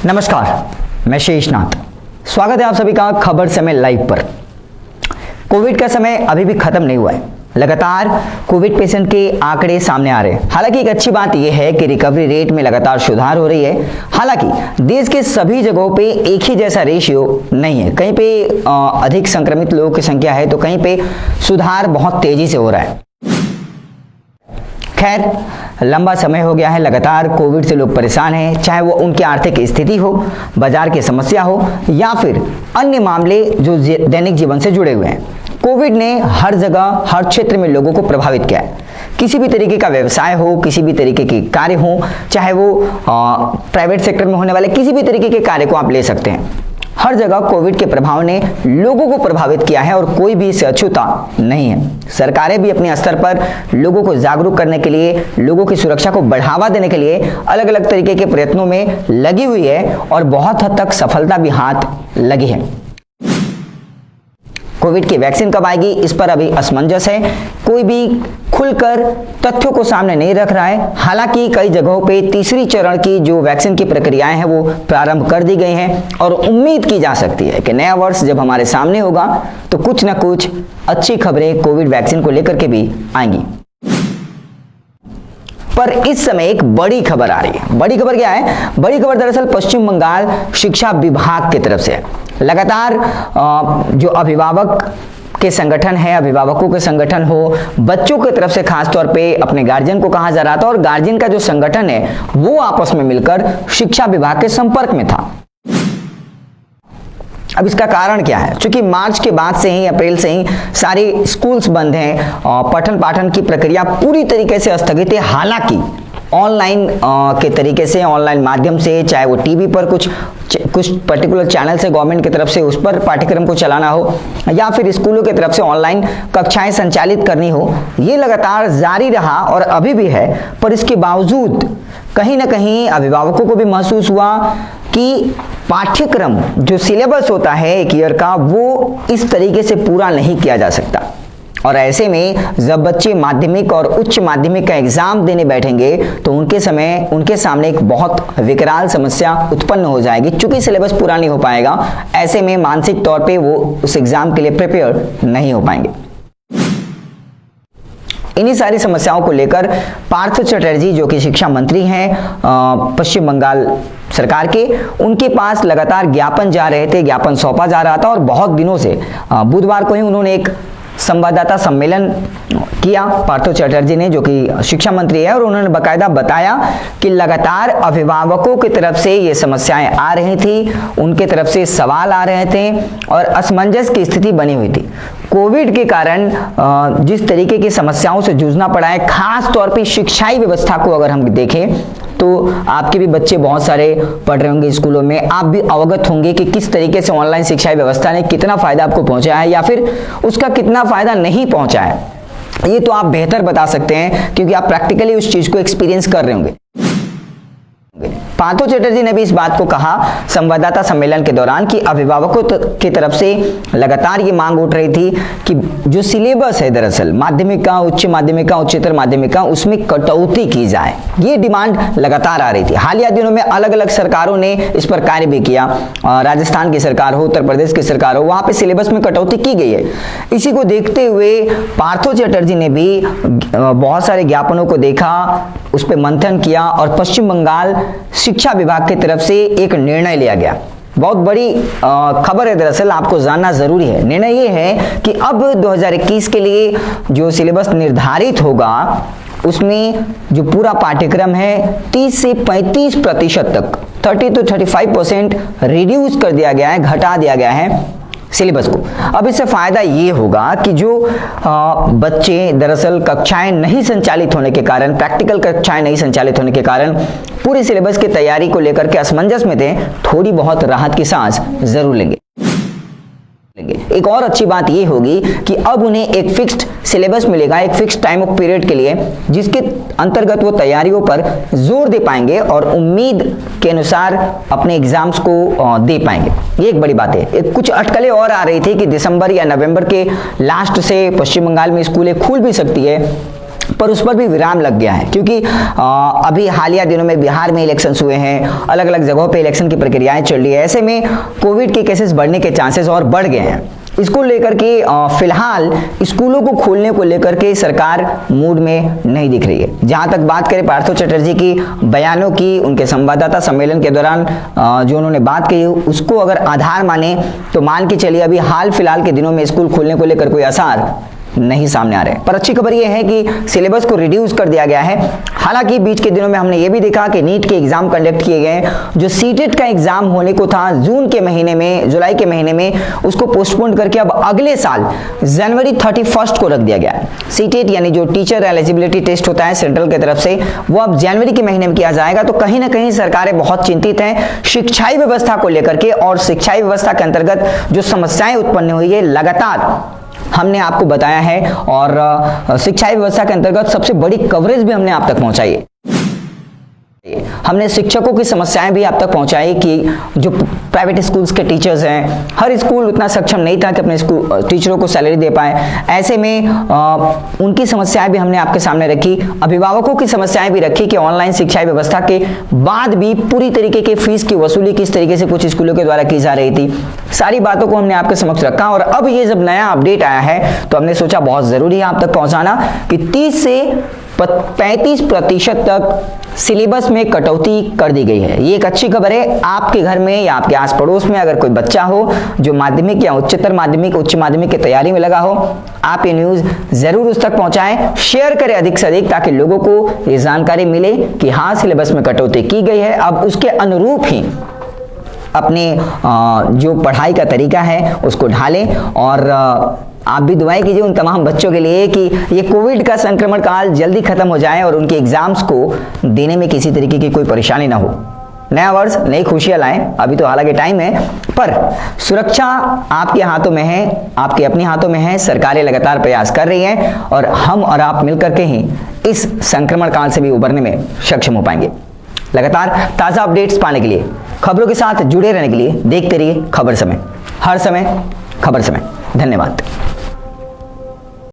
नमस्कार, मैं शेषनाथ। स्वागत है आप सभी का खबर समय लाइव पर। कोविड का समय अभी भी खत्म नहीं हुआ है। लगातार कोविड पेशेंट के आंकड़े सामने आ रहे हैं। हालांकि एक अच्छी बात यह है कि रिकवरी रेट में लगातार सुधार हो रही है। हालांकि देश के सभी जगहों पे एक ही जैसा रेशियो नहीं है। कहीं पे अधिक संक्रमित लोगों की संख्या है तो कहीं पे सुधार बहुत तेजी से हो रहा है। खैर, लंबा समय हो गया है लगातार कोविड से लोग परेशान हैं, चाहे वो उनकी आर्थिक स्थिति हो, बाजार की समस्या हो या फिर अन्य मामले जो दैनिक जीवन से जुड़े हुए हैं। कोविड ने हर जगह हर क्षेत्र में लोगों को प्रभावित किया है। किसी भी तरीके का व्यवसाय हो, किसी भी तरीके के कार्य हो, चाहे वो प्राइवेट सेक्टर में होने वाले किसी भी तरीके के कार्य को आप ले सकते हैं। हर जगह कोविड के प्रभाव ने लोगों को प्रभावित किया है और कोई भी इससे अछूता नहीं है। सरकारें भी अपने स्तर पर लोगों को जागरूक करने के लिए, लोगों की सुरक्षा को बढ़ावा देने के लिए अलग अलग तरीके के प्रयत्नों में लगी हुई है और बहुत हद तक सफलता भी हाथ लगी है। कोविड की वैक्सीन कब आएगी, इस पर अभी असमंजस है। कोई भी खुलकर तथ्यों को सामने नहीं रख रहा है। हालांकि कई जगहों पे तीसरी चरण की जो वैक्सीन की प्रक्रियाएं हैं वो प्रारंभ कर दी गई हैं और उम्मीद की जा सकती है कि नया वर्ष जब हमारे सामने होगा तो कुछ न कुछ अच्छी खबरें कोविड वैक्सीन को लेकर के भी आएंगी। पर इस समय एक बड़ी खबर आ रही है। बड़ी खबर क्या है? बड़ी खबर दरअसल पश्चिम बंगाल शिक्षा विभाग की तरफ से है। लगातार जो अभिभावक के संगठन है, अभिभावकों के संगठन हो, बच्चों की तरफ से खास तौर पे अपने गार्जियन को कहा जा रहा था और गार्जियन का जो संगठन है वो आपस में मिलकर शिक्षा विभाग के संपर्क में था। अब इसका कारण क्या है? क्योंकि मार्च के बाद से ही, अप्रैल से ही सारे स्कूल्स बंद हैं, पठन पाठन की प्रक्रिया पूरी तरीके से स्थगित है। हालांकि ऑनलाइन के तरीके से, ऑनलाइन माध्यम से, चाहे वो टीवी पर कुछ पर्टिकुलर चैनल से गवर्नमेंट की तरफ से उस पर पाठ्यक्रम को चलाना हो या फिर स्कूलों की तरफ से ऑनलाइन कक्षाएं संचालित करनी हो, ये लगातार जारी रहा और अभी भी है। पर इसके बावजूद कहीं ना कहीं अभिभावकों को भी महसूस हुआ कि पाठ्यक्रम जो सिलेबस होता है एक ईयर का वो इस तरीके से पूरा नहीं किया जा सकता। और ऐसे में जब बच्चे माध्यमिक और उच्च माध्यमिक का एग्जाम देने बैठेंगे तो उनके सामने एक बहुत विकराल समस्या उत्पन्न हो जाएगी। चूंकि सिलेबस पूरा नहीं हो पाएगा, ऐसे में मानसिक तौर पे वो उस एग्जाम के लिए प्रिपेयर नहीं हो पाएंगे। इन्हीं सारी समस्याओं को लेकर पार्थ चटर्जी जो कि शिक्षा मंत्री हैं पश्चिम बंगाल सरकार के, उनके पास लगातार ज्ञापन जा रहे थे, ज्ञापन सौंपा जा रहा था और बहुत दिनों से बुधवार को ही उन्होंने एक संवाददाता सम्मेलन किया पार्थ चटर्जी ने, जो कि शिक्षा मंत्री है, और उन्होंने बकायदा बताया कि लगातार अभिभावकों की तरफ से ये समस्याएं आ रही थी, उनके तरफ से सवाल आ रहे थे और असमंजस की स्थिति बनी हुई थी। कोविड के कारण जिस तरीके की समस्याओं से जूझना पड़ा है, खास तौर पे शिक्षाई व्यवस्था को अगर हम देखें तो आपके भी बच्चे बहुत सारे पढ़ रहे होंगे स्कूलों में, आप भी अवगत होंगे कि किस तरीके से ऑनलाइन शिक्षा व्यवस्था ने कितना फायदा आपको पहुंचाया है या फिर उसका कितना फायदा नहीं पहुंचा है। ये तो आप बेहतर बता सकते हैं क्योंकि आप प्रैक्टिकली उस चीज को एक्सपीरियंस कर रहे होंगे। पार्थ चटर्जी ने भी इस बात को कहा संवाददाता सम्मेलन के दौरान कि अभिभावकों की तरफ से लगातार ये मांग उठ रही थी कि जो सिलेबस है दरअसल माध्यमिक का, उच्च माध्यमिक का, उच्चतर माध्यमिक का, उसमें कटौती की जाए। ये डिमांड लगातार आ रही थी। हालिया दिनों में अलग अलग सरकारों ने इस पर कार्य भी किया। राजस्थान की सरकार हो, उत्तर प्रदेश की सरकार हो, वहां पे सिलेबस में कटौती की गई है। इसी को देखते हुए पार्थ चटर्जी ने भी बहुत सारे ज्ञापनों को देखा, उस पर मंथन किया और पश्चिम बंगाल शिक्षा विभाग की तरफ से एक निर्णय लिया गया। बहुत बड़ी खबर है दरअसल, आपको जानना जरूरी है। निर्णय ये है कि अब 2021 के लिए जो सिलेबस निर्धारित होगा उसमें जो पूरा पाठ्यक्रम है 30 से 35% तक, 30 to 35% रिड्यूस कर दिया गया है, घटा दिया गया है सिलेबस को। अब इससे फायदा ये होगा कि जो बच्चे दरअसल कक्षाएं नहीं संचालित होने के कारण, प्रैक्टिकल कक्षाएं नहीं संचालित होने के कारण पूरे सिलेबस की तैयारी को लेकर के असमंजस में थे, थोड़ी बहुत राहत की सांस जरूर लेंगे। एक और अच्छी बात ये होगी कि अब उन्हें एक फिक्स्ड सिलेबस मिलेगा, एक फिक्स्ड टाइम ऑफ पीरियड के लिए, जिसके अंतर्गत वो तैयारियों पर जोर दे पाएंगे और उम्मीद के अनुसार अपने एग्जाम्स को दे पाएंगे। ये एक बड़ी बात है। कुछ अटकलें और आ रही थी कि दिसंबर या नवंबर के लास्ट से पश्चिम बंगाल में स्कूलें खुल भी सकती है, पर उस पर भी विराम लग गया है, क्योंकि अभी हालिया दिनों में बिहार में इलेक्शंस हुए हैं, अलग अलग जगहों पे इलेक्शन की प्रक्रियाएं चल रही है। ऐसे में कोविड के केसेस बढ़ने के चांसेस और बढ़ गए हैं। इसको लेकर के फिलहाल स्कूलों को खोलने को लेकर के सरकार मूड में नहीं दिख रही है। जहां तक बात करें पार्थो चटर्जी की बयानों की, उनके संवाददाता सम्मेलन के दौरान जो उन्होंने बात कही, उसको अगर आधार माने तो मान के चलिए अभी हाल फिलहाल के दिनों में स्कूल खोलने को लेकर कोई आसार नहीं सामने आ रहे। पर अच्छी खबर यह है कि सिलेबस को रिड्यूस कर दिया गया है। हालांकि बीच के दिनों में हमने ये भी देखा कि नीट के एग्जाम कंडक्ट किए गए, जो सीटेट का एग्जाम होने को था जून के महीने में, जुलाई के महीने में, उसको पोस्टपोन करके अब अगले साल जनवरी 31 को रख दिया गया है। सीटेट यानी जो टीचर एलिजिबिलिटी टेस्ट होता है सेंट्रल की तरफ से, वो अब जनवरी के महीने में किया जाएगा। तो कहीं ना कहीं सरकारें बहुत चिंतित हैं शिक्षाई व्यवस्था को लेकर के, और शिक्षाई व्यवस्था के अंतर्गत जो समस्याएं उत्पन्न हुई है लगातार हमने आपको बताया है, और शिक्षा व्यवस्था के अंतर्गत सबसे बड़ी कवरेज भी हमने आप तक पहुंचाई है। हमने शिक्षकों की समस्याएं भी आप तक पहुंचाई कि जो प्राइवेट स्कूल्स के टीचर्स हैं, हर स्कूल उतना सक्षम नहीं था कि अपने स्कूल टीचरों को सैलरी दे पाए। ऐसे में उनकी समस्याएं भी हमने आपके सामने रखी, अभिभावकों की समस्याएं भी रखी कि ऑनलाइन शिक्षा व्यवस्था के बाद भी पूरी तरीके की फीस की वसूली किस तरीके से कुछ स्कूलों के द्वारा की जा रही थी। सारी बातों को हमने आपके समक्ष रखा, और अब ये जब नया अपडेट आया है तो हमने सोचा बहुत जरूरी है आप तक पहुंचाना कि 30 से 35% तक सिलेबस में कटौती कर दी गई है। ये एक अच्छी खबर है। आपके घर में या आपके आस पड़ोस में अगर कोई बच्चा हो जो माध्यमिक या उच्चतर माध्यमिक, उच्च माध्यमिक की तैयारी में लगा हो, आप ये न्यूज जरूर उस तक पहुंचाएं, शेयर करें अधिक से अधिक, ताकि लोगों को ये जानकारी मिले कि हाँ सिलेबस में कटौती की गई है। अब उसके अनुरूप ही अपने जो पढ़ाई का तरीका है उसको ढालें, और आप भी दुआएं कीजिए उन तमाम बच्चों के लिए कि ये कोविड का संक्रमण काल जल्दी खत्म हो जाए और उनके एग्जाम्स को देने में किसी तरीके की कोई परेशानी ना हो। नया वर्ष नई खुशियां लाएं। अभी तो हालांकि टाइम है, पर सुरक्षा आपके हाथों में है, आपके अपने हाथों में है। सरकारें लगातार प्रयास कर रही हैं, और हम और आप मिलकर के ही इस संक्रमण काल से भी उबरने में सक्षम हो पाएंगे। लगातार ताज़ा अपडेट्स पाने के लिए, खबरों के साथ जुड़े रहने के लिए देखते रहिए खबर समय, हर समय खबर समय। धन्यवाद।